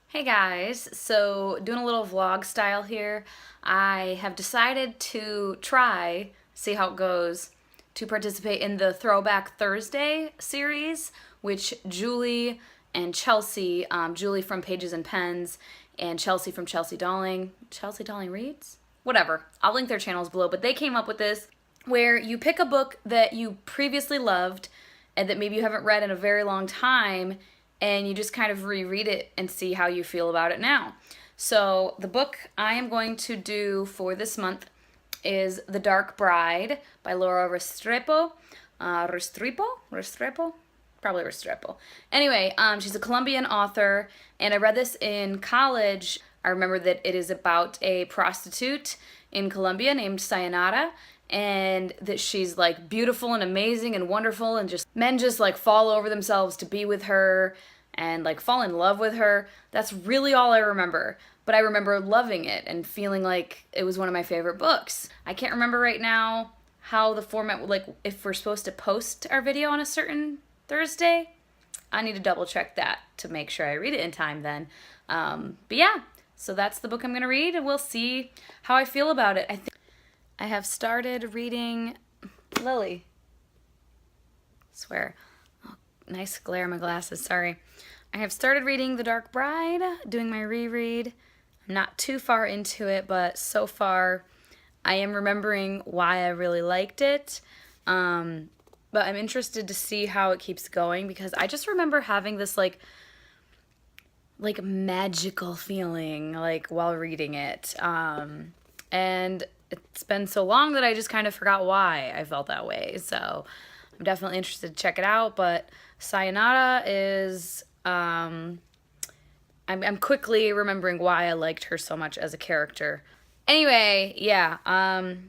Hey guys, so doing a little vlog style here. I have decided to see how it goes, to participate in the Throwback Thursday series, which Julie and Chelsea, Julie from Pages and Pens, and Chelsea from Chelsea Dolling Reads? Whatever. I'll link their channels below, but they came up with this where you pick a book that you previously loved and that maybe you haven't read in a very long time, and you just kind of reread it and see how you feel about it now. So the book I am going to do for this month is The Dark Bride by Laura Restrepo. Restrepo? Probably Restrepo. Anyway, she's a Colombian author, and I read this in college. I remember that it is about a prostitute in Colombia named Sayonara, and that she's like beautiful and amazing and wonderful, and just men just like fall over themselves to be with her and like fall in love with her. That's really all I remember. But I remember loving it and feeling like it was one of my favorite books. I can't remember right now how the format, like if we're supposed to post our video on a certain Thursday. I need to double check that to make sure I read it in time then. But yeah, so that's the book I'm gonna read, and we'll see how I feel about it. I think I have started reading Lily. Swear. Oh, nice glare in my glasses, sorry. I have started reading The Dark Bride, doing my reread. I'm not too far into it, but so far I am remembering why I really liked it. But I'm interested to see how it keeps going, because I just remember having this like magical feeling like while reading it. And it's been so long that I just kind of forgot why I felt that way. So I'm definitely interested to check it out. But Sayonara is, I'm quickly remembering why I liked her so much as a character. Anyway, yeah,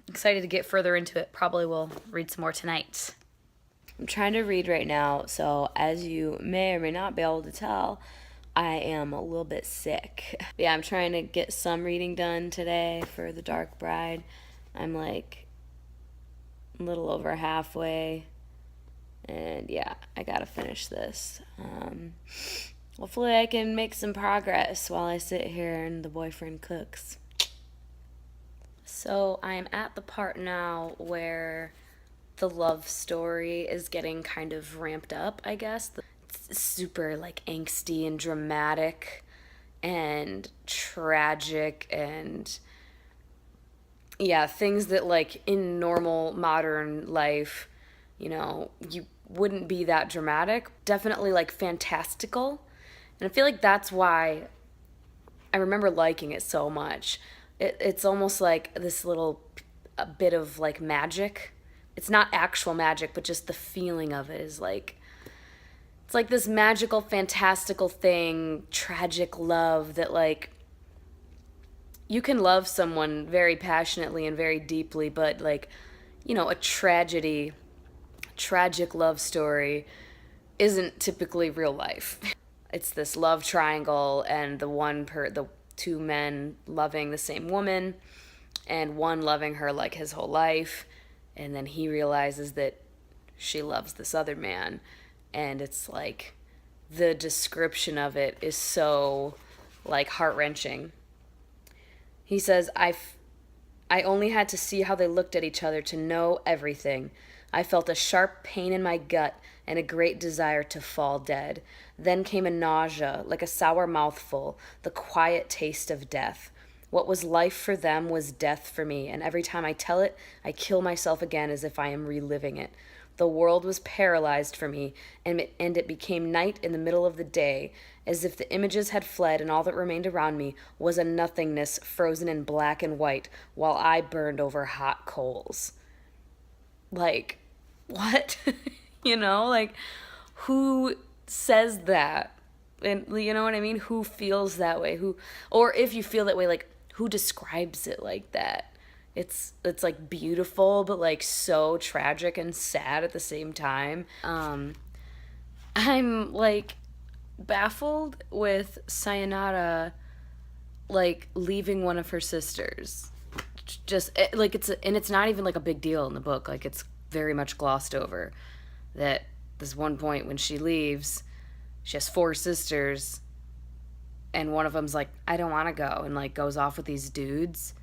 excited to get further into it. Probably will read some more tonight. I'm trying to read right now, so as you may or may not be able to tell, I am a little bit sick. Yeah, I'm trying to get some reading done today for The Dark Bride. I'm like a little over halfway, and yeah, I gotta finish this. Hopefully I can make some progress while I sit here and the boyfriend cooks. So I'm at the part now where the love story is getting kind of ramped up, I guess. It's super like angsty and dramatic and tragic, and yeah, things that like in normal modern life, you wouldn't be that dramatic. Definitely like fantastical. And I feel like that's why I remember liking it so much. It's almost like this little a bit of like magic. It's not actual magic, but just the feeling of it is like, it's like this magical, fantastical thing, tragic love that like, you can love someone very passionately and very deeply, but like, a tragic love story isn't typically real life. It's this love triangle, and the two men loving the same woman, and one loving her like his whole life, and then he realizes that she loves this other man, and it's like the description of it is so like heart-wrenching. He says, I only had to see how they looked at each other to know everything. I felt a sharp pain in my gut and a great desire to fall dead. Then came a nausea, like a sour mouthful, the quiet taste of death. What was life for them was death for me, and every time I tell it, I kill myself again as if I am reliving it. The world was paralyzed for me, and it became night in the middle of the day, as if the images had fled and all that remained around me was a nothingness frozen in black and white while I burned over hot coals. Like, what? Like, who says that? And you know what I mean? Who feels that way? Or if you feel that way, like, who describes it like that? It's like beautiful, but like so tragic and sad at the same time. I'm like baffled with Sayonara like leaving one of her sisters. Like it's not even like a big deal in the book. Like it's very much glossed over that this one point when she leaves, she has four sisters, and one of them's like, I don't want to go, and like goes off with these dudes,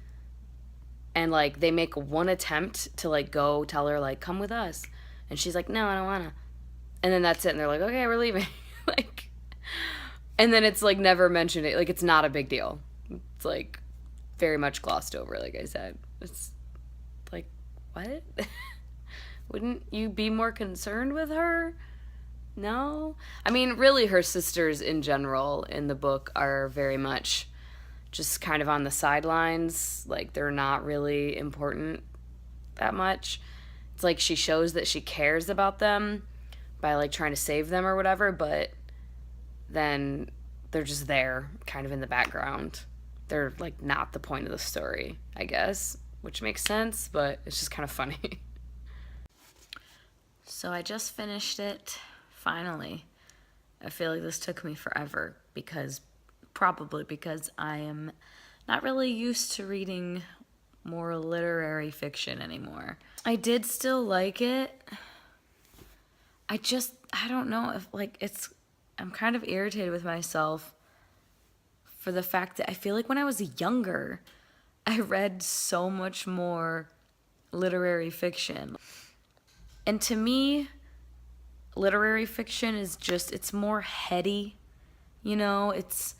and like they make one attempt to like go tell her like, come with us, and she's like, no, I don't want to, and then that's it, and they're like, okay, we're leaving. Like, and then it's like never mentioned it, like it's not a big deal. It's like very much glossed over, like I said. It's like, what? Wouldn't you be more concerned with her? No? I mean, really, her sisters in general in the book are very much just kind of on the sidelines. Like, they're not really important that much. It's like she shows that she cares about them by, like, trying to save them or whatever, but then they're just there, kind of in the background. They're, like, not the point of the story, I guess, which makes sense, but it's just kind of funny. So I just finished it, finally. I feel like this took me forever probably because I am not really used to reading more literary fiction anymore. I did still like it. I don't know if, like, I'm kind of irritated with myself for the fact that I feel like when I was younger, I read so much more literary fiction. And to me, literary fiction is just, it's more heady, you know? It's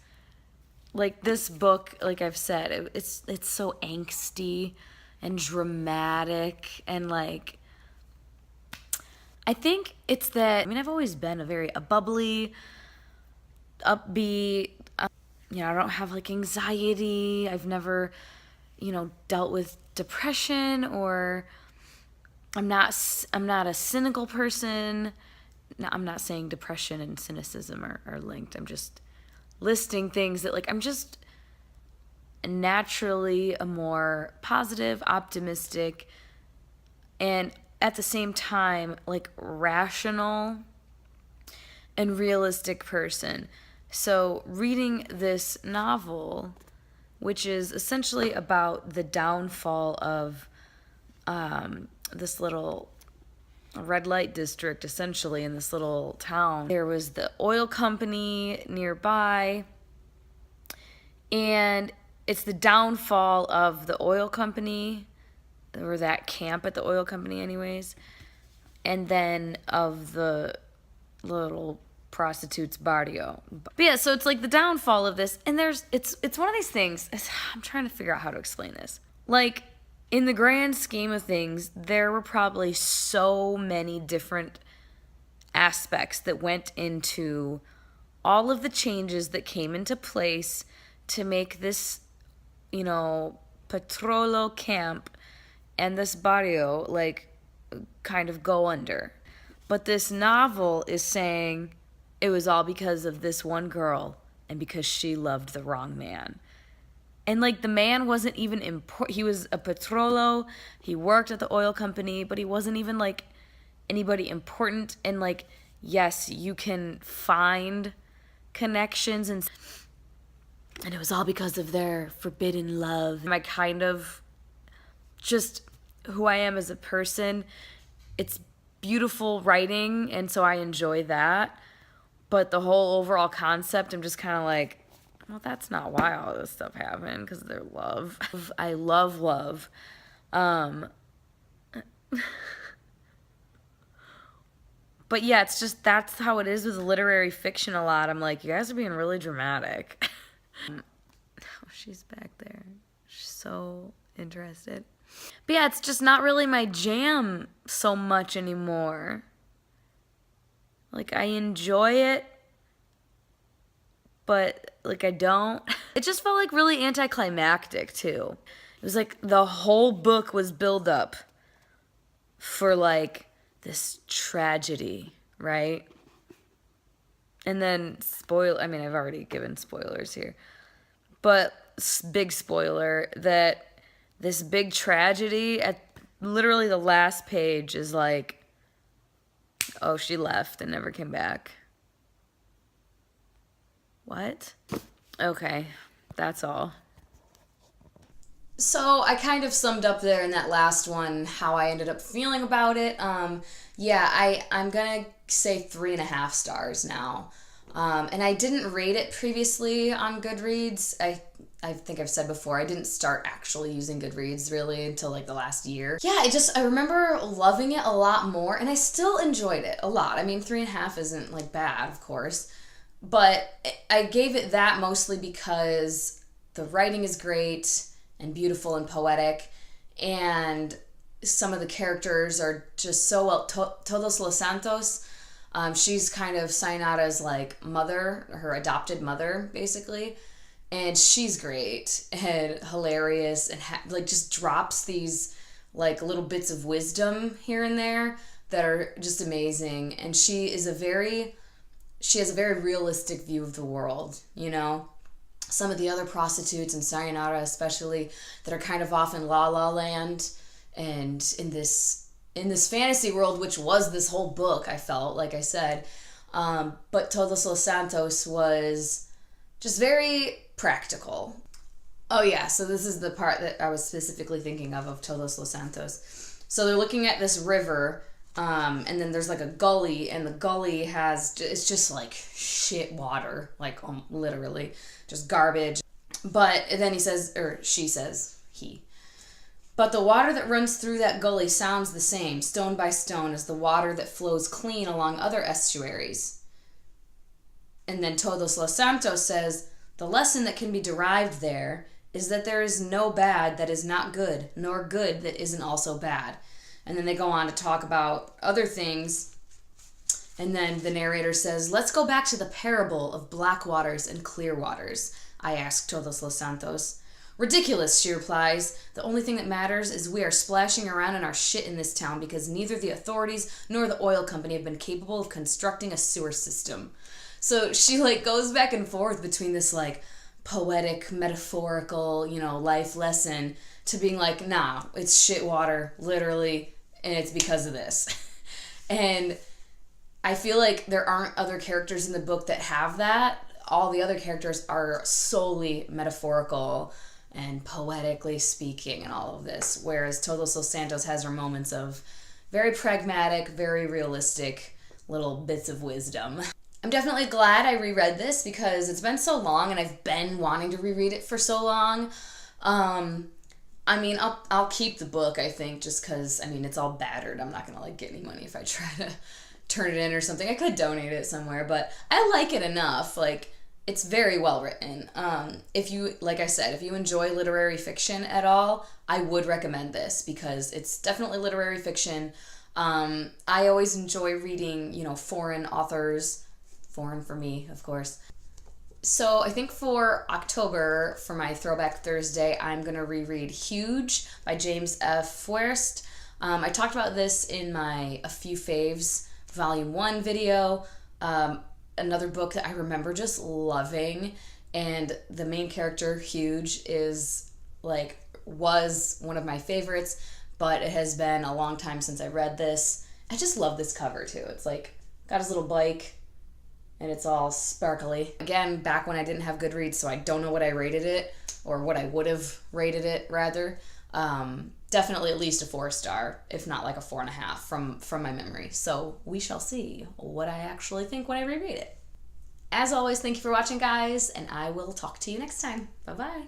like this book, like I've said, it's so angsty and dramatic, and like, I think it's that, I mean, I've always been a bubbly, upbeat, you know, I don't have like anxiety. I've never, you know, dealt with depression, or I'm not a cynical person. No, I'm not saying depression and cynicism are linked. I'm just listing things that, like, I'm just naturally a more positive, optimistic, and at the same time, like, rational and realistic person. So reading this novel, which is essentially about the downfall of this little red light district, essentially, in this little town. There was the oil company nearby, and it's the downfall of the oil company, or that camp at the oil company anyways, and then of the little prostitute's barrio. But yeah, so it's like the downfall of this, and it's one of these things, I'm trying to figure out how to explain this. Like, in the grand scheme of things, there were probably so many different aspects that went into all of the changes that came into place to make this, you know, Petrolo camp and this barrio, like, kind of go under. But this novel is saying it was all because of this one girl and because she loved the wrong man. And, like, the man wasn't even important. He was a Petrolo. He worked at the oil company, but he wasn't even, like, anybody important. And, like, yes, you can find connections, and it was all because of their forbidden love. I kind of just who I am as a person. It's beautiful writing, and so I enjoy that. But the whole overall concept, I'm just kind of like, well, that's not why all this stuff happened, because they're love. I love love. But yeah, it's just, that's how it is with literary fiction a lot. I'm like, you guys are being really dramatic. Oh, she's back there. She's so interested. But yeah, it's just not really my jam so much anymore. Like, I enjoy it, but, like, I don't. It just felt, like, really anticlimactic, too. It was like the whole book was build up for, like, this tragedy, right? And then, I mean, I've already given spoilers here. But, big spoiler, that this big tragedy at literally the last page is like, oh, she left and never came back. What? Okay, that's all. So I kind of summed up there in that last one how I ended up feeling about it. Yeah, I'm gonna say 3.5 stars now. And I didn't rate it previously on Goodreads. I think I've said before, I didn't start actually using Goodreads really until like the last year. Yeah, I remember loving it a lot more, and I still enjoyed it a lot. I mean, 3.5 isn't like bad, of course, but I gave it that mostly because the writing is great and beautiful and poetic, and some of the characters are just so well. Todos los Santos, she's kind of Sayonara's like mother, her adopted mother, basically. And she's great and hilarious and like just drops these like little bits of wisdom here and there that are just amazing. And she has a very realistic view of the world, you know? Some of the other prostitutes and Sayonara especially that are kind of off in La La Land and in this fantasy world, which was this whole book, I felt, like I said. But Todos los Santos was just very practical. Oh yeah, so this is the part that I was specifically thinking of Todos los Santos. So they're looking at this river, and then there's like a gully, and the gully it's just like shit water, like literally just garbage. But then she says, but the water that runs through that gully sounds the same, stone by stone, as the water that flows clean along other estuaries. And then Todos los Santos says, the lesson that can be derived there is that there is no bad that is not good, nor good that isn't also bad. And then they go on to talk about other things. And then the narrator says, let's go back to the parable of black waters and clear waters, I ask Todos los Santos. Ridiculous, she replies. The only thing that matters is we are splashing around in our shit in this town because neither the authorities nor the oil company have been capable of constructing a sewer system. So she like goes back and forth between this like poetic, metaphorical, life lesson to being like, nah, it's shit water, literally, and it's because of this. And I feel like there aren't other characters in the book that have that. All the other characters are solely metaphorical and poetically speaking and all of this, whereas Todos los Santos has her moments of very pragmatic, very realistic little bits of wisdom. I'm definitely glad I reread this because it's been so long and I've been wanting to reread it for so long. I mean, I'll keep the book, I think, just because, it's all battered. I'm not going to, like, get any money if I try to turn it in or something. I could donate it somewhere, but I like it enough. Like, it's very well written. If you, like I said, if you enjoy literary fiction at all, I would recommend this because it's definitely literary fiction. I always enjoy reading, foreign authors. Foreign for me, of course. So I think for October, for my Throwback Thursday, I'm going to reread Huge by James F. Forrest. I talked about this in my A Few Faves Volume 1 video. Another book that I remember just loving, and the main character, Huge, was one of my favorites, but it has been a long time since I read this. I just love this cover, too. It's like, got his little bike, and it's all sparkly. Again, back when I didn't have Goodreads, so I don't know what I rated it, or what I would have rated it, rather. Definitely at least a 4-star, if not like a 4.5 from my memory. So we shall see what I actually think when I reread it. As always, thank you for watching, guys, and I will talk to you next time. Bye-bye.